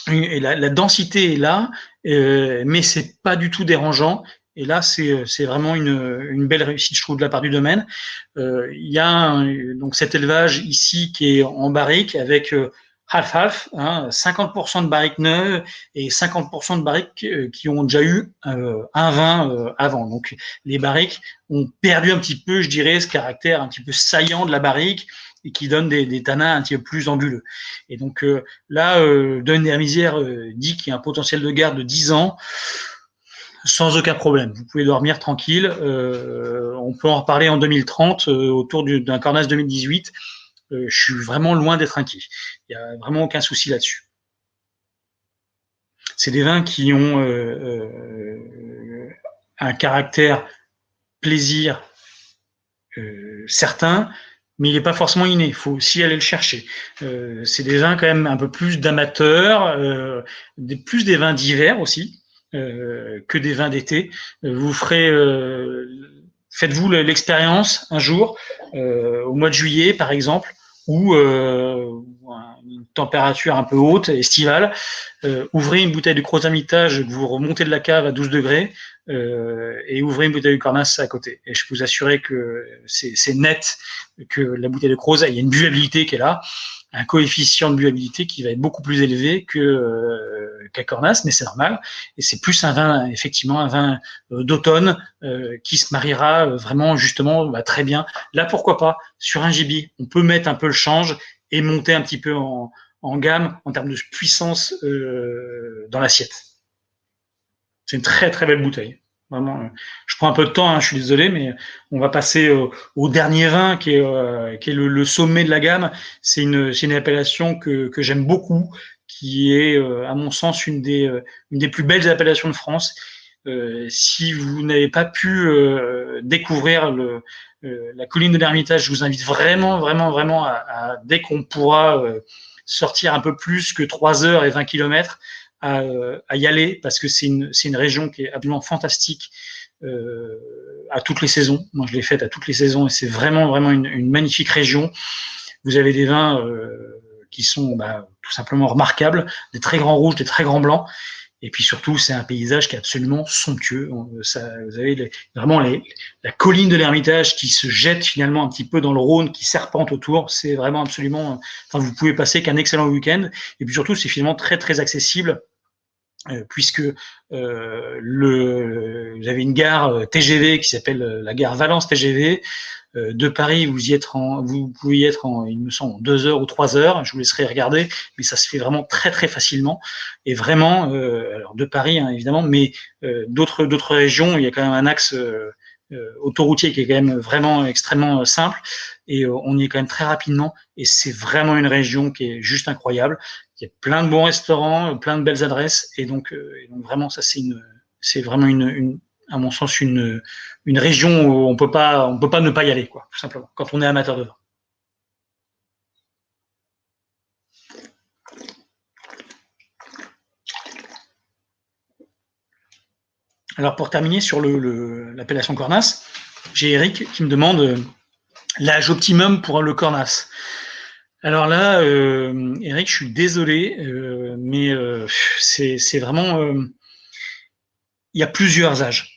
Et la densité est là, mais c'est pas du tout dérangeant. Et là, c'est vraiment une belle réussite, je trouve, de la part du domaine. Il y a donc cet élevage ici qui est en barrique avec half-half, 50% de barriques neuves et 50% de barriques qui ont déjà eu un vin avant. Donc les barriques ont perdu un petit peu, je dirais, ce caractère un petit peu saillant de la barrique et qui donne des tanins un petit peu plus anguleux. Et donc là, Domaine des Rémisières dit qu'il y a un potentiel de garde de 10 ans, sans aucun problème. Vous pouvez dormir tranquille. On peut en reparler en 2030, autour d'un Cornas 2018. Je suis vraiment loin d'être inquiet. Il n'y a vraiment aucun souci là-dessus. C'est des vins qui ont un caractère plaisir certain, mais il n'est pas forcément inné. Il faut aussi aller le chercher. C'est des vins quand même un peu plus d'amateurs, plus des vins d'hiver aussi que des vins d'été. Vous ferez, faites-vous l'expérience un jour, au mois de juillet par exemple, ou une température un peu haute, estivale, ouvrez une bouteille de Gros-Hermitage que vous remontez de la cave à 12 degrés et ouvrez une bouteille de Cornas à côté. Et je peux vous assurer que c'est net que la bouteille de Gros, il y a une buvabilité qui est là, un coefficient de buvabilité qui va être beaucoup plus élevé qu'à Cornas, mais c'est normal. Et c'est plus un vin, effectivement, un vin d'automne qui se mariera vraiment justement très bien. Là, pourquoi pas, sur un gibier, on peut mettre un peu le change et monter un petit peu en gamme en termes de puissance dans l'assiette. C'est une très très belle bouteille. Vraiment, je prends un peu de temps, je suis désolé, mais on va passer au dernier vin qui est le sommet de la gamme. C'est une appellation que j'aime beaucoup, qui est, à mon sens, une des plus belles appellations de France. si vous n'avez pas pu découvrir la colline de l'Ermitage, je vous invite vraiment, vraiment, vraiment dès qu'on pourra sortir un peu plus que 3 heures et 20 kilomètres, à y aller, parce que c'est une région qui est absolument fantastique à toutes les saisons. Moi, je l'ai faite à toutes les saisons et c'est vraiment, vraiment une magnifique région. Vous avez des vins qui sont tout simplement remarquables, des très grands rouges, des très grands blancs. Et puis surtout, c'est un paysage qui est absolument somptueux. Vous avez vraiment la colline de l'Ermitage qui se jette finalement un petit peu dans le Rhône, qui serpente autour. C'est vraiment absolument... Enfin, vous pouvez passer qu'un excellent week-end. Et puis surtout, c'est finalement très, très accessible. Puisque vous avez une gare TGV qui s'appelle la gare Valence TGV. De Paris, vous pouvez y être il me semble, 2 heures ou 3 heures. Je vous laisserai regarder, mais ça se fait vraiment très très facilement. Et vraiment, alors de Paris hein, évidemment, mais d'autres régions, il y a quand même un axe autoroutier qui est quand même vraiment extrêmement simple. Et on y est quand même très rapidement. Et c'est vraiment une région qui est juste incroyable. Il y a plein de bons restaurants, plein de belles adresses. Et donc vraiment, ça c'est vraiment à mon sens, une région où on peut pas ne pas y aller, quoi, tout simplement, quand on est amateur de vin. Alors, pour terminer sur l'appellation Cornas, j'ai Eric qui me demande l'âge optimum pour le Cornas. Alors là, Eric, je suis désolé, mais c'est vraiment... il y a plusieurs âges.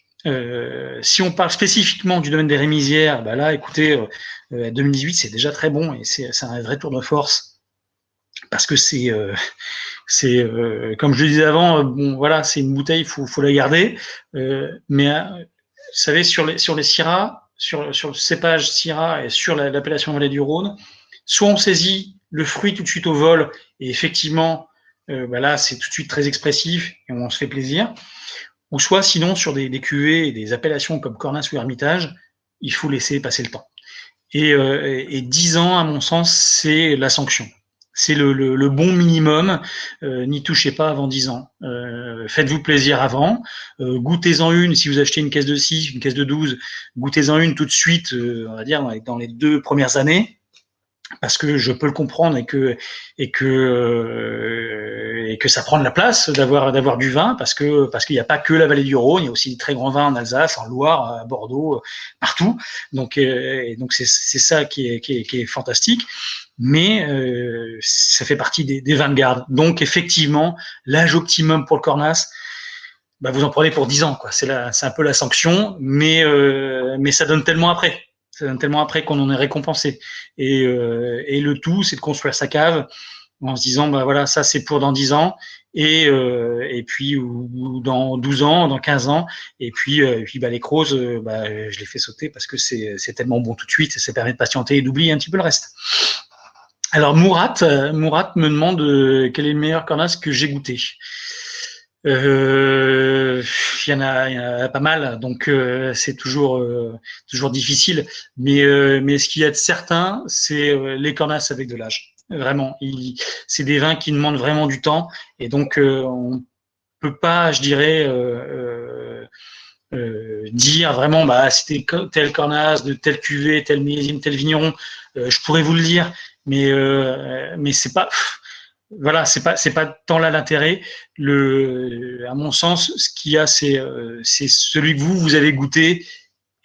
Si on parle spécifiquement du domaine des Rémisières, là, écoutez, 2018, c'est déjà très bon et c'est un vrai tour de force parce que c'est comme je le disais avant, bon voilà, c'est une bouteille, faut la garder, mais vous savez sur les Syrah, sur le cépage Syrah et sur l'appellation Vallée du Rhône, soit on saisit le fruit tout de suite au vol et effectivement, là, c'est tout de suite très expressif et on se fait plaisir. Ou soit sinon sur des cuvées et des appellations comme Cornas ou Hermitage, il faut laisser passer le temps. Et 10 ans, à mon sens, c'est la sanction. C'est le bon minimum. N'y touchez pas avant 10 ans. Faites-vous plaisir avant. Goûtez-en une. Si vous achetez une caisse de 6, une caisse de 12, goûtez-en une tout de suite, on va dire, dans les 2 premières années. Parce que je peux le comprendre et que ça prend de la place d'avoir du vin parce qu'il n'y a pas que la vallée du Rhône, il y a aussi des très grands vins en Alsace, en Loire, à Bordeaux, partout. Donc c'est ça qui est fantastique. Mais ça fait partie des vins de garde. Donc effectivement, l'âge optimum pour le Cornas, vous en prenez pour 10 ans, quoi. C'est un peu la sanction, mais ça donne tellement après. Ça donne tellement après qu'on en est récompensé. Et le tout, c'est de construire sa cave en se disant, voilà, ça c'est pour dans 10 ans, et puis ou dans 12 ans, dans 15 ans, et puis les crozes, je les fais sauter parce que c'est tellement bon tout de suite, et ça permet de patienter et d'oublier un petit peu le reste. Alors Mourat me demande quel est le meilleur Cornas que j'ai goûté. Il y en a pas mal, donc c'est toujours difficile. Mais ce qu'il y a de certain, c'est les Cornas avec de l'âge. Vraiment, c'est des vins qui demandent vraiment du temps, et donc on peut pas, je dirais, dire vraiment, c'était tel Cornas de telle cuvée, tel millésime, tel vigneron. Je pourrais vous le dire, mais c'est pas. Voilà, c'est pas tant là l'intérêt. À mon sens, ce qu'il y a, c'est celui que vous avez goûté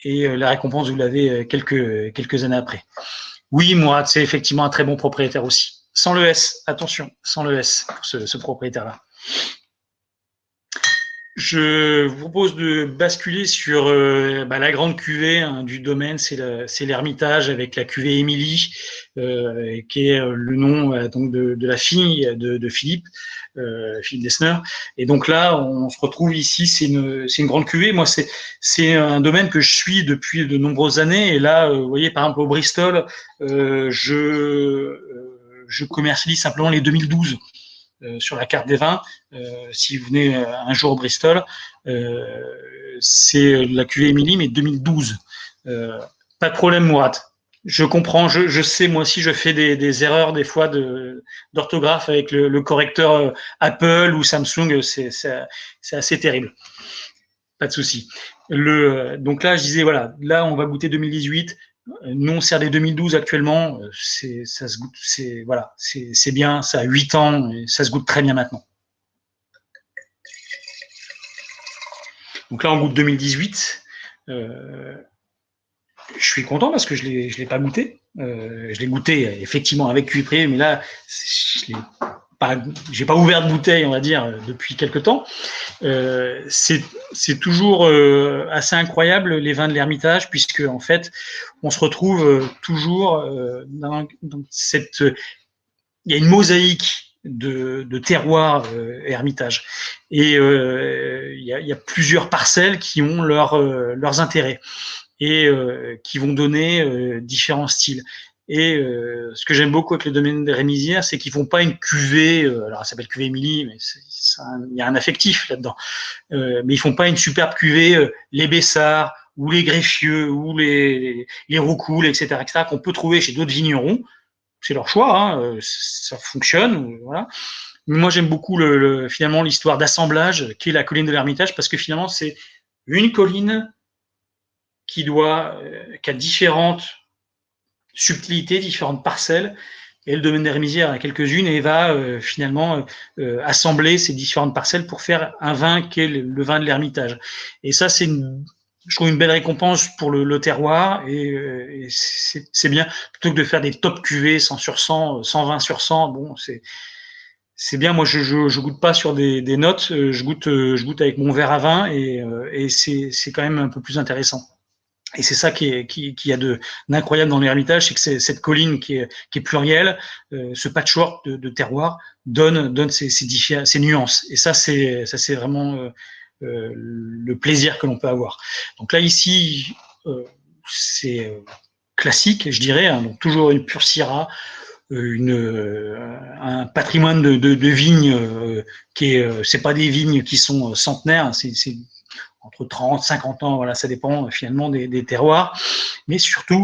et la récompense vous l'avez quelques années après. Oui, Mourad, c'est effectivement un très bon propriétaire aussi. Sans le S, attention, sans le S pour ce propriétaire-là. Je vous propose de basculer sur la grande cuvée du domaine, c'est l'Hermitage avec la cuvée Émilie, qui est le nom donc de la fille de Philippe, Philippe Dessner. Et donc là, on se retrouve ici, c'est une grande cuvée. Moi, c'est un domaine que je suis depuis de nombreuses années. Et là, vous voyez, par exemple au Bristol, je commercialise simplement les 2012. Sur la carte des vins, si vous venez un jour au Bristol, c'est la cuvée Émilie, mais 2012. Pas de problème, Mourad. Je comprends, je sais, moi aussi, je fais des erreurs des fois d'orthographe avec le correcteur Apple ou Samsung, c'est assez terrible. Pas de souci. Donc là, je disais, voilà, là, on va goûter 2018. Nous, on sert des 2012 actuellement. Ça se goûte, voilà, c'est bien. Ça a 8 ans et ça se goûte très bien maintenant. Donc là, on goûte 2018. Je suis content parce que je l'ai pas goûté. Je l'ai goûté effectivement avec QI, mais là, je l'ai pas, j'ai pas ouvert de bouteille, on va dire, depuis quelque temps. C'est toujours assez incroyable les vins de l'Ermitage, puisque en fait, on se retrouve toujours dans cette, il y a une mosaïque de terroirs Hermitage, et il y a plusieurs parcelles qui ont leurs intérêts et qui vont donner différents styles. Et ce que j'aime beaucoup avec le domaine des Rémisières, c'est qu'ils font pas une cuvée, alors ça s'appelle cuvée Émilie, mais il y a un affectif là-dedans, mais ils font pas une superbe cuvée, les Bessards, ou les Greffieux, ou les Roucoules, etc., qu'on peut trouver chez d'autres vignerons. C'est leur choix, hein, ça fonctionne, voilà. Mais moi, j'aime beaucoup finalement l'histoire d'assemblage qui est la colline de l'Ermitage, parce que finalement, c'est une colline qui a différentes subtilités, différentes parcelles, et le domaine des Rémisières a quelques-unes et va finalement assembler ces différentes parcelles pour faire un vin qui est le vin de l'Ermitage. Et ça, je trouve une belle récompense pour le terroir, et c'est bien, plutôt que de faire des top cuvées 100 sur 100, 120 sur 100. Bon, c'est bien. Moi, je goûte pas sur des notes, je goûte avec mon verre à vin, et c'est quand même un peu plus intéressant. Et c'est ça qui y a d'incroyable dans l'Ermitage, c'est que cette colline qui est plurielle, ce patchwork de terroir donne ces nuances. Et ça, c'est vraiment le plaisir que l'on peut avoir. Donc là, ici, c'est classique, je dirais, hein, donc toujours une pure Syrah, un patrimoine de vignes c'est pas des vignes qui sont centenaires, c'est entre 30, 50 ans, voilà, ça dépend finalement des terroirs, mais surtout,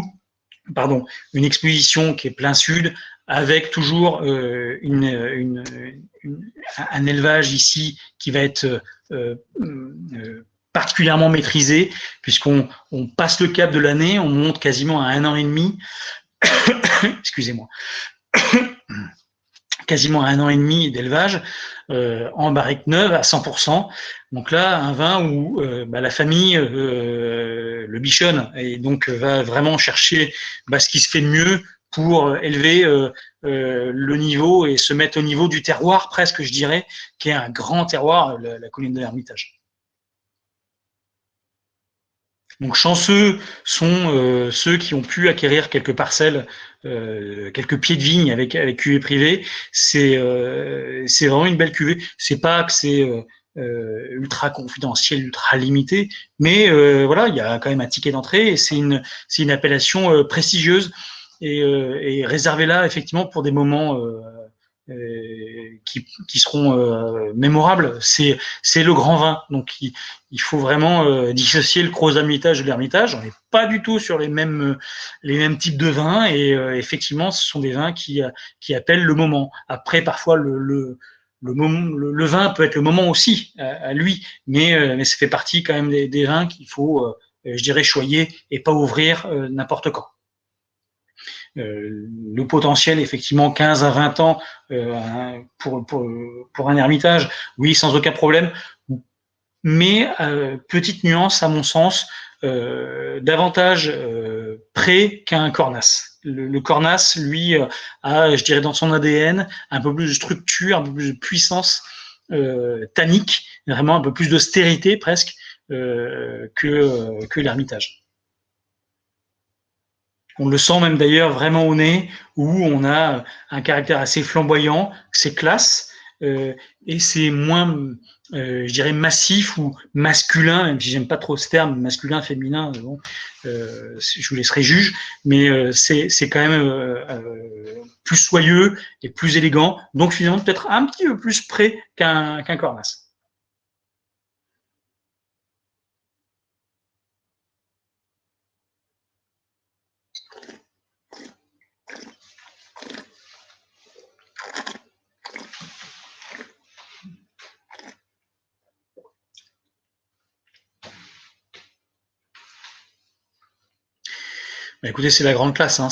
pardon, une exposition qui est plein sud, avec toujours un élevage ici qui va être particulièrement maîtrisé, puisqu'on passe le cap de l'année, on monte quasiment à 1 an et demi, excusez-moi, quasiment à 1 an et demi d'élevage en barrique neuve à 100%. Donc là, un vin où la famille le bichonne et donc va vraiment chercher ce qui se fait de mieux pour élever le niveau et se mettre au niveau du terroir, presque, je dirais, qui est un grand terroir, la colline de l'Ermitage. Donc chanceux sont ceux qui ont pu acquérir quelques parcelles, quelques pieds de vigne avec cuvée privée. C'est vraiment une belle cuvée. C'est pas que c'est ultra confidentiel, ultra limité, mais voilà, il y a quand même un ticket d'entrée et c'est une appellation prestigieuse et réservée là effectivement pour des moments qui seront mémorables. C'est le grand vin, donc il faut vraiment dissocier le gros Hermitage de l'Ermitage. On n'est pas du tout sur les mêmes types de vins, et effectivement, ce sont des vins qui appellent le moment. Après, parfois, le vin peut être le moment aussi à lui, mais ça fait partie quand même des vins qu'il faut, je dirais, choyer et pas ouvrir n'importe quand. Le potentiel, effectivement, 15 à 20 ans pour un Hermitage, oui, sans aucun problème. Mais petite nuance, à mon sens, davantage prêt qu'un Cornas. Le Cornas, lui, a, je dirais, dans son ADN, un peu plus de structure, un peu plus de puissance tannique, vraiment un peu plus d'austérité presque que l'Hermitage. On le sent même d'ailleurs vraiment au nez, où on a un caractère assez flamboyant, c'est classe, et c'est moins, je dirais, massif ou masculin, même si j'aime pas trop ce terme, masculin, féminin, bon, je vous laisserai juge, mais c'est quand même plus soyeux et plus élégant, donc finalement peut-être un petit peu plus près qu'un Cornas. Bah, écoutez, c'est la grande classe, hein.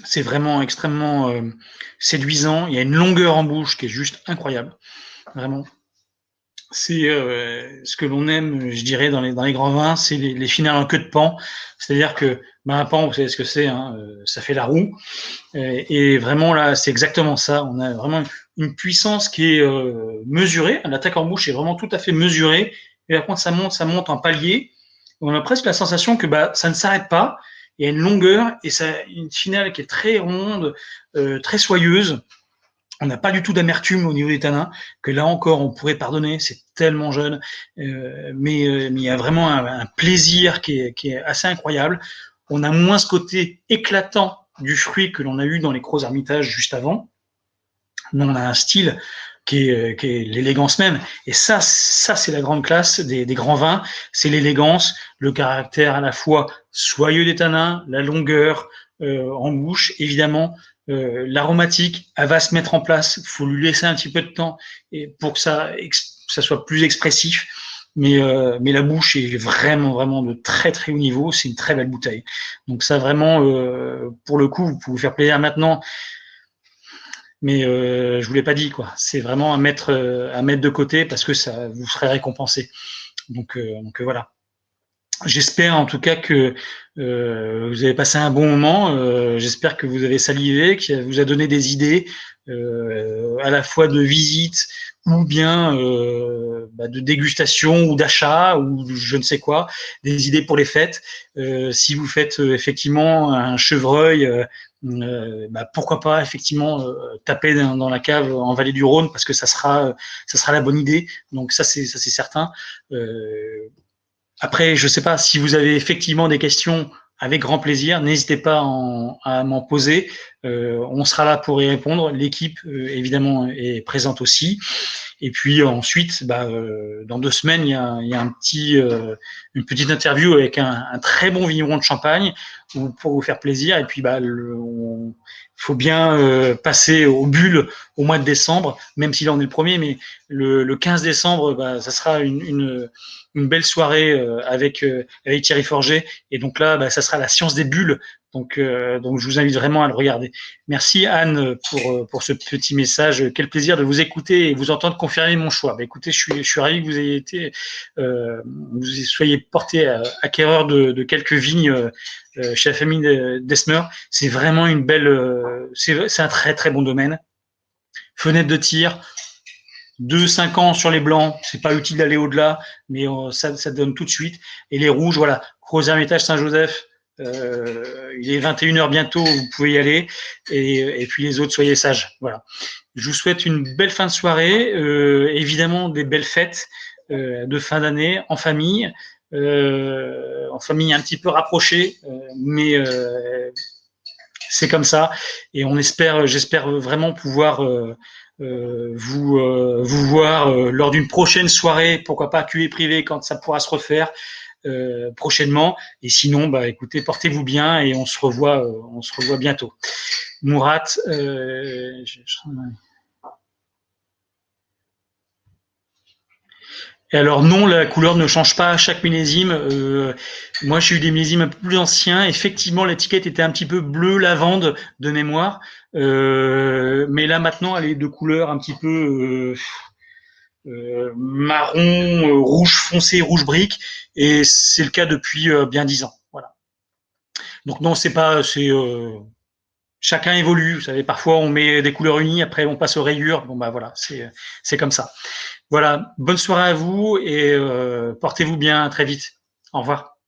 C'est vraiment extrêmement séduisant. Il y a une longueur en bouche qui est juste incroyable, vraiment. C'est ce que l'on aime, je dirais, dans les grands vins, c'est les finales en queue de pan. C'est-à-dire que ben, un pan, vous savez ce que c'est, hein, ça fait la roue. Et vraiment là, c'est exactement ça. On a vraiment une puissance qui est mesurée. L'attaque en bouche est vraiment tout à fait mesurée. Et par contre, ça monte en palier. On a presque la sensation que bah, ça ne s'arrête pas. Il y a une longueur et ça, une finale qui est très ronde, très soyeuse. On n'a pas du tout d'amertume au niveau des tanins, que là encore on pourrait pardonner, c'est tellement jeune, mais il y a vraiment un plaisir qui est assez incroyable. On a moins ce côté éclatant du fruit que l'on a eu dans les Gros Hermitages juste avant. Mais on a un style qui est l'élégance même. Et ça c'est la grande classe des grands vins, c'est l'élégance, le caractère à la fois soyeux des tanins, la longueur en bouche, évidemment, l'aromatique, elle va se mettre en place. Il faut lui laisser un petit peu de temps et pour que ça soit plus expressif. Mais la bouche est vraiment, vraiment de très, très haut niveau. C'est une très belle bouteille. Donc ça, vraiment, pour le coup, vous pouvez vous faire plaisir maintenant. Mais je vous l'ai pas dit, quoi. C'est vraiment à mettre de côté parce que ça vous serez récompensé. Donc voilà. J'espère en tout cas que vous avez passé un bon moment. J'espère que vous avez salivé, qu'il vous a donné des idées à la fois de visite ou bien de dégustation ou d'achat ou je ne sais quoi, des idées pour les fêtes. Si vous faites effectivement un chevreuil, pourquoi pas effectivement taper dans la cave en vallée du Rhône parce que ça sera la bonne idée. Donc ça c'est certain. Après, je ne sais pas si vous avez effectivement des questions, avec grand plaisir. N'hésitez pas à m'en poser. On sera là pour y répondre. L'équipe, évidemment, est présente aussi. Et puis ensuite, dans 2 semaines, il y a une petite interview avec un très bon vigneron de Champagne pour vous faire plaisir. Et puis, il faut bien passer au bulle au mois de décembre, même s'il en est le premier. Mais le 15 décembre, ça sera une belle soirée avec Thierry Forget. Et donc là, ça sera la science des bulles. Donc je vous invite vraiment à le regarder. Merci Anne pour ce petit message. Quel plaisir de vous écouter et vous entendre confirmer mon choix. Écoutez, je suis ravi que vous ayez été, vous soyez porté acquéreur de quelques vignes chez la famille Desmer. C'est vraiment une belle, c'est un très très bon domaine. Fenêtre de tir, 2-5 ans sur les blancs, c'est pas utile d'aller au-delà, mais ça donne tout de suite. Et les rouges, voilà, Gros Hermitage Saint-Joseph, il est 21h bientôt, vous pouvez y aller. Et puis les autres, soyez sages. Voilà. Je vous souhaite une belle fin de soirée, évidemment des belles fêtes de fin d'année en famille un petit peu rapprochée, mais c'est comme ça. Et j'espère vraiment pouvoir vous voir lors d'une prochaine soirée, pourquoi pas QE privé quand ça pourra se refaire prochainement. Et sinon, écoutez, portez-vous bien et on se revoit bientôt. Mourat, et alors non, la couleur ne change pas à chaque millésime. Moi, j'ai eu des millésimes un peu plus anciens. Effectivement, l'étiquette était un petit peu bleu lavande de mémoire, mais là maintenant, elle est de couleur un petit peu marron, rouge foncé, rouge brique, et c'est le cas depuis bien 10 ans. Voilà. Donc non, c'est pas, c'est chacun évolue. Vous savez, parfois on met des couleurs unies, après on passe aux rayures. Bon voilà, c'est comme ça. Voilà, bonne soirée à vous et portez-vous bien, à très vite. Au revoir.